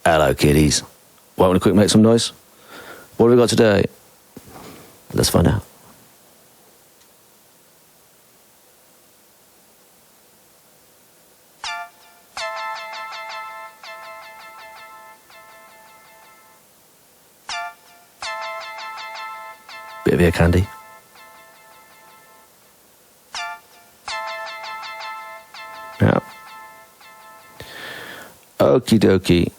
Hello, kiddies. Want to quick make some noise? What have we got today? Let's find out. Bit of ear candy. Yeah. Okie dokie.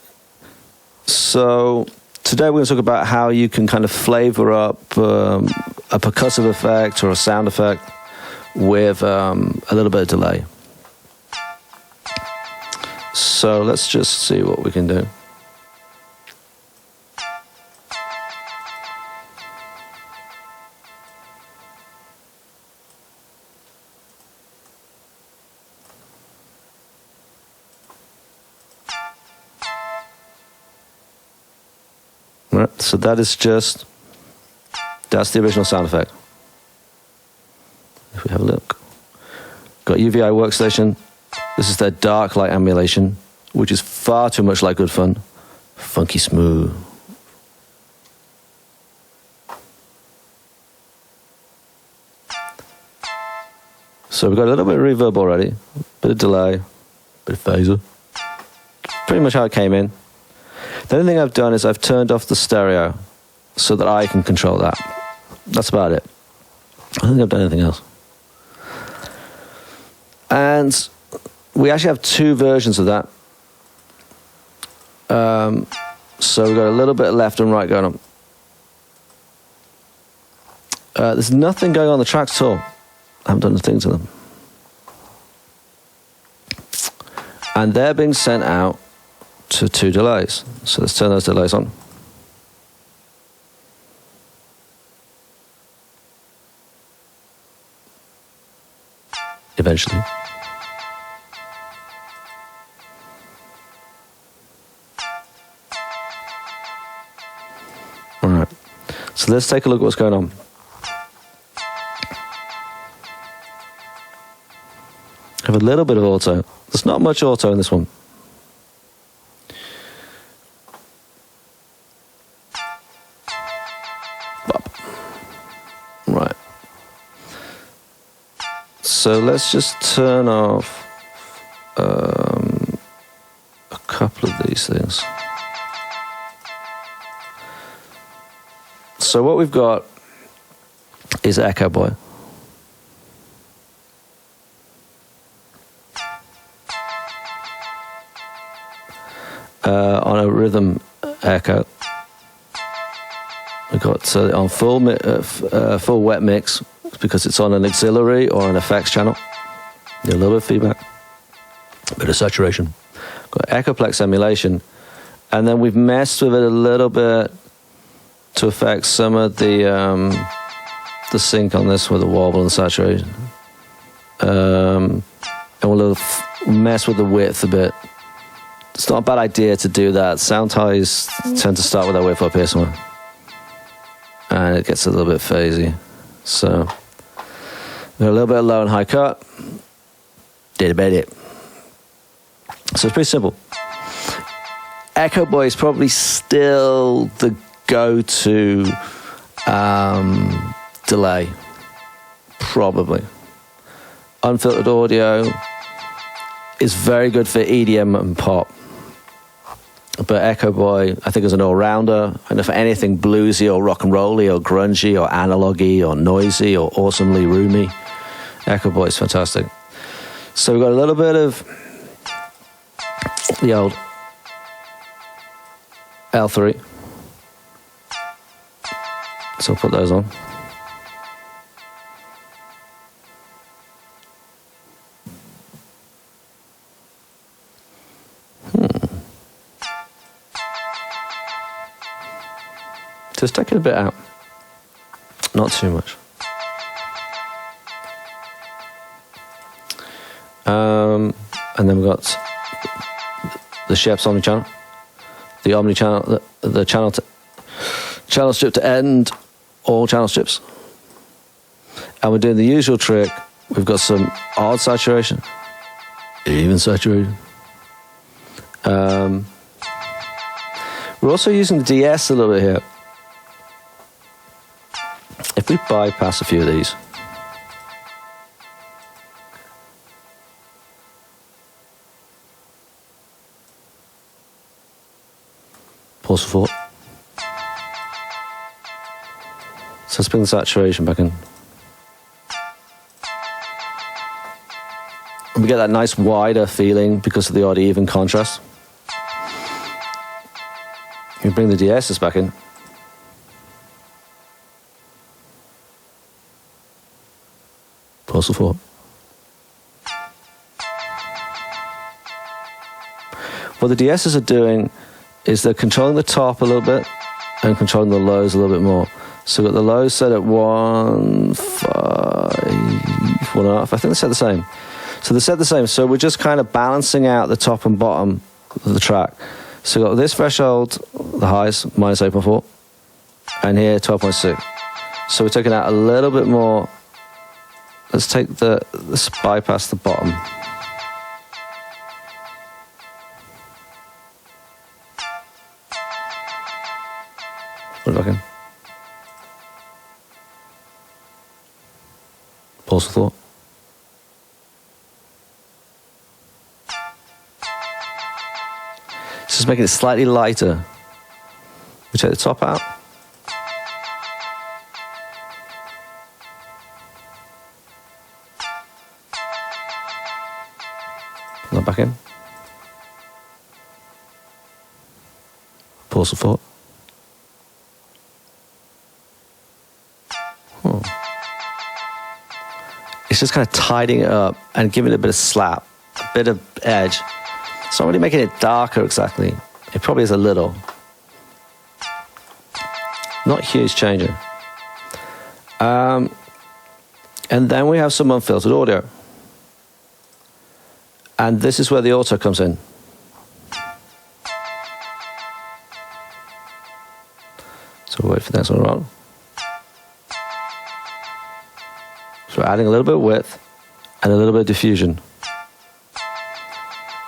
So today we're going to talk about how you can kind of flavor up a percussive effect or a sound effect with a little bit of delay. So let's just see what we can do. Right, so that's the original sound effect. If we have a look. Got UVI workstation. This is their Darklight Emulation, which is far too much like good fun. Funky Smoove. So we've got a little bit of reverb already, bit of delay, bit of phaser. Pretty much how it came in. The only thing I've done is I've turned off the stereo so that I can control that. That's about it. I don't think I've done anything else. And we actually have two versions of that. So we've got a little bit of left and right going on. There's nothing going on the tracks at all. I haven't done a thing to them. And they're being sent out to two delays. So let's turn those delays on. Eventually. All right. So let's take a look at what's going on. I have a little bit of auto. There's not much auto in this one. Right. So let's just turn off a couple of these things. So what we've got is Echoboy. On a rhythm echo. We've got on full wet mix because it's on an auxiliary or an effects channel. A little bit of feedback, a bit of saturation. Got Echoplex emulation, and then we've messed with it a little bit to affect some of the sync on this with the wobble and saturation. And we'll mess with the width a bit. It's not a bad idea to do that. Soundtoys tend to start with that width up here somewhere. And it gets a little bit phasey. So, a little bit of low and high cut. Did about it. So it's pretty simple. Echoboy is probably still the go-to delay. Probably. Unfiltered audio is very good for EDM and pop. But Echoboy, I think, is an all-rounder. And for anything bluesy or rock and rolly or grungy or analogy or noisy or awesomely roomy, Echoboy is fantastic. So we've got a little bit of the old L3. So I'll put those on. Just take it a bit out. Not too much. And then we've got the Chef's Omni channel, the Omni channel, the channel strip to end all channel strips. And we're doing the usual trick. We've got some odd saturation, even saturated. We're also using the DS a little bit here. If we bypass a few of these, pause for thought. So let's bring the saturation back in. And we get that nice wider feeling because of the odd even contrast. We bring the DSs back in. Pause for thought. What the DSs are doing is they're controlling the top a little bit and controlling the lows a little bit more. So we've got the lows set at 1, 5, 1.5. I think they set the same. So they set the same. So we're just kind of balancing out the top and bottom of the track. So we've got this threshold, the highs, minus 8.4, and here 12.6. So we're taking out a little bit more. Let's take let's bypass the bottom. Put it back in. Pause for thought. Just making it slightly lighter. We take the top out. Put that back in. Pause for thought. It's just kind of tidying it up and giving it a bit of slap, a bit of edge. It's not really making it darker exactly. It probably is a little. Not a huge changer. And then we have some unfiltered audio. And this is where the auto comes in. So we'll wait for the next one to run. So we're adding a little bit of width and a little bit of diffusion.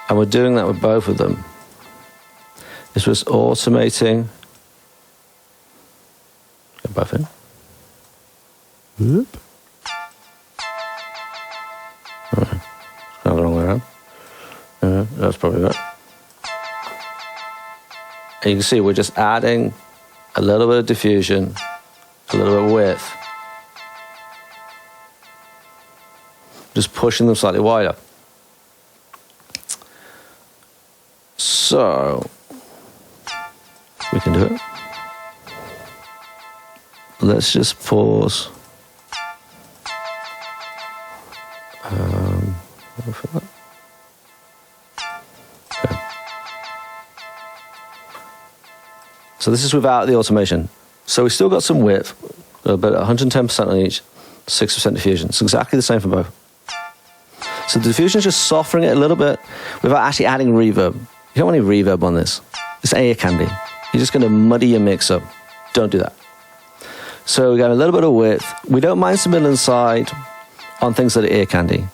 And we're doing that with both of them. This was automating. Get both in. Whoop. Right. Not the wrong way around. That's probably right. And you can see we're just adding a little bit of diffusion, a little bit of width. Just pushing them slightly wider. So we can do it. Let's just pause. Okay. So this is without the automation. So we've still got some width, about 110% on each, 6% diffusion. It's exactly the same for both. So the diffusion is just softening it a little bit without actually adding reverb. You don't want any reverb on this. It's ear candy. You're just going to muddy your mix up. Don't do that. So we got a little bit of width. We don't mind some middle and side on things that are ear candy.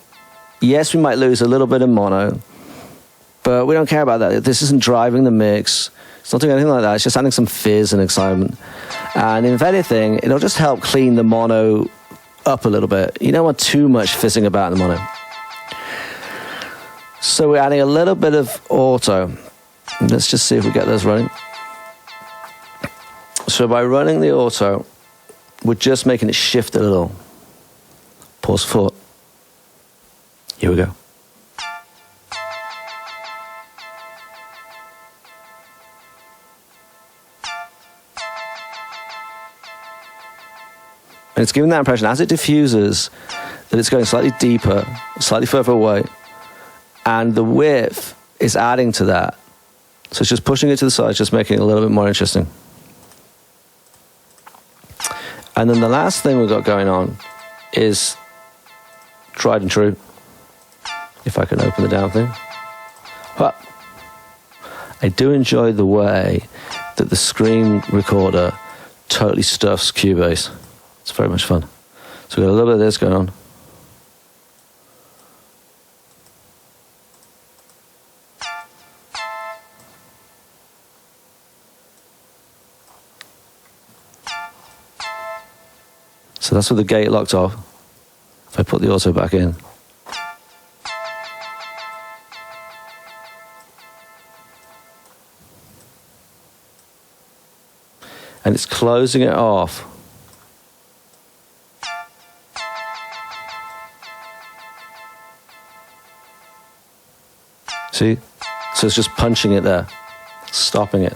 Yes, we might lose a little bit of mono, but we don't care about that. This isn't driving the mix. It's not doing anything like that. It's just adding some fizz and excitement. And if anything, it'll just help clean the mono up a little bit. You don't want too much fizzing about in the mono. So we're adding a little bit of auto. Let's just see if we get those running. So by running the auto, we're just making it shift a little. Pause for thought. Here we go. And it's giving that impression as it diffuses that it's going slightly deeper, slightly further away, and the width is adding to that. So it's just pushing it to the side, just making it a little bit more interesting. And then the last thing we've got going on is tried and true. If I can open the down thing. But I do enjoy the way that the screen recorder totally stuffs Cubase. It's very much fun. So we've got a little bit of this going on. So that's with the gate locked off. If I put the auto back in, and it's closing it off. See? So it's just punching it there, stopping it.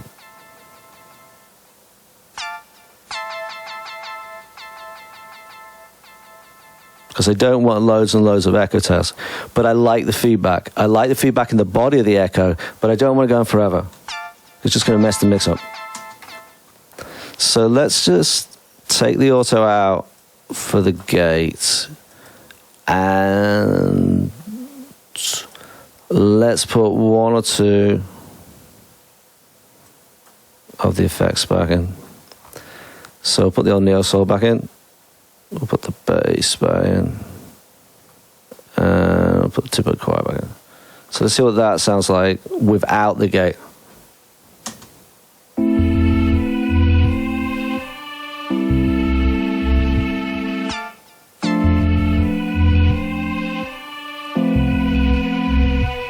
Because I don't want loads and loads of echo tests, but I like the feedback. I like the feedback in the body of the echo, but I don't want to go on forever. It's just going to mess the mix up. So let's just take the auto out for the gate, and let's put one or two of the effects back in. So we'll put the old Neo Soul back in. We'll put the bass back in. And we'll put the two-bit choir back in. So let's see what that sounds like without the gate.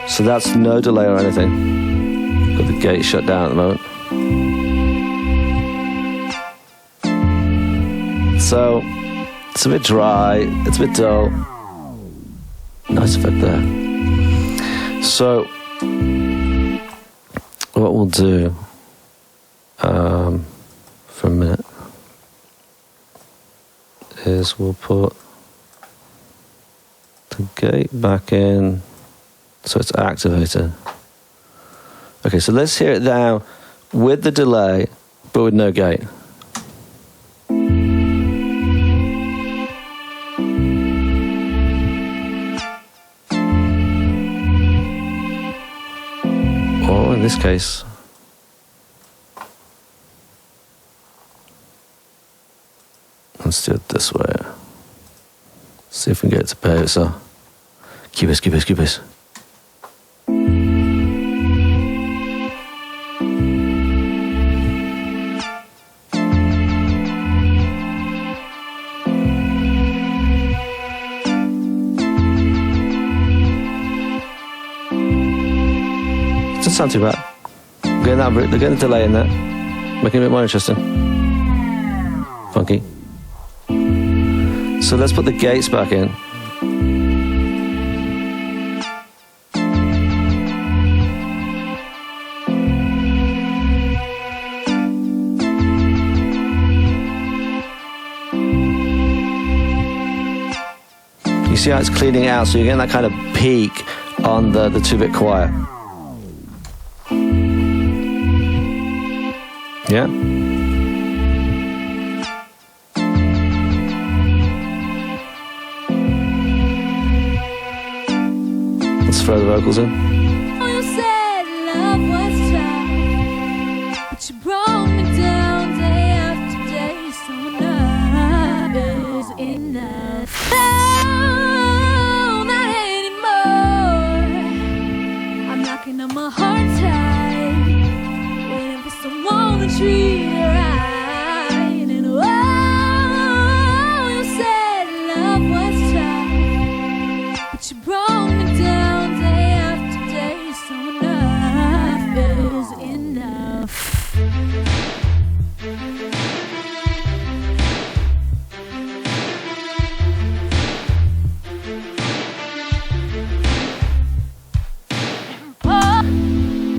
So that's no delay or anything. Got the gate shut down at the moment. So it's a bit dry, it's a bit dull. Nice effect there. So what we'll do for a minute is we'll put the gate back in. So it's activated. Okay, so let's hear it now with the delay, but with no gate. Or in this case, let's do it this way. See if we can get it to behave. So, cubis, cubis, cubis. Doesn't sound too bad. They're getting a delay in that, making it a bit more interesting. Funky. So let's put the gates back in. You see how it's cleaning out, so you're getting that kind of peak on the 2-bit choir. Yeah. Let's throw the vocals in. Oh, you said love was tough, but you brought me down day after day, so enough is enough. No, not anymore. I'm knocking on my heart tight, waiting for someone to treat her right. And oh, you said love was tough, but you brought me down day after day, so enough is enough.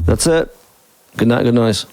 That's it. Good night, good noise.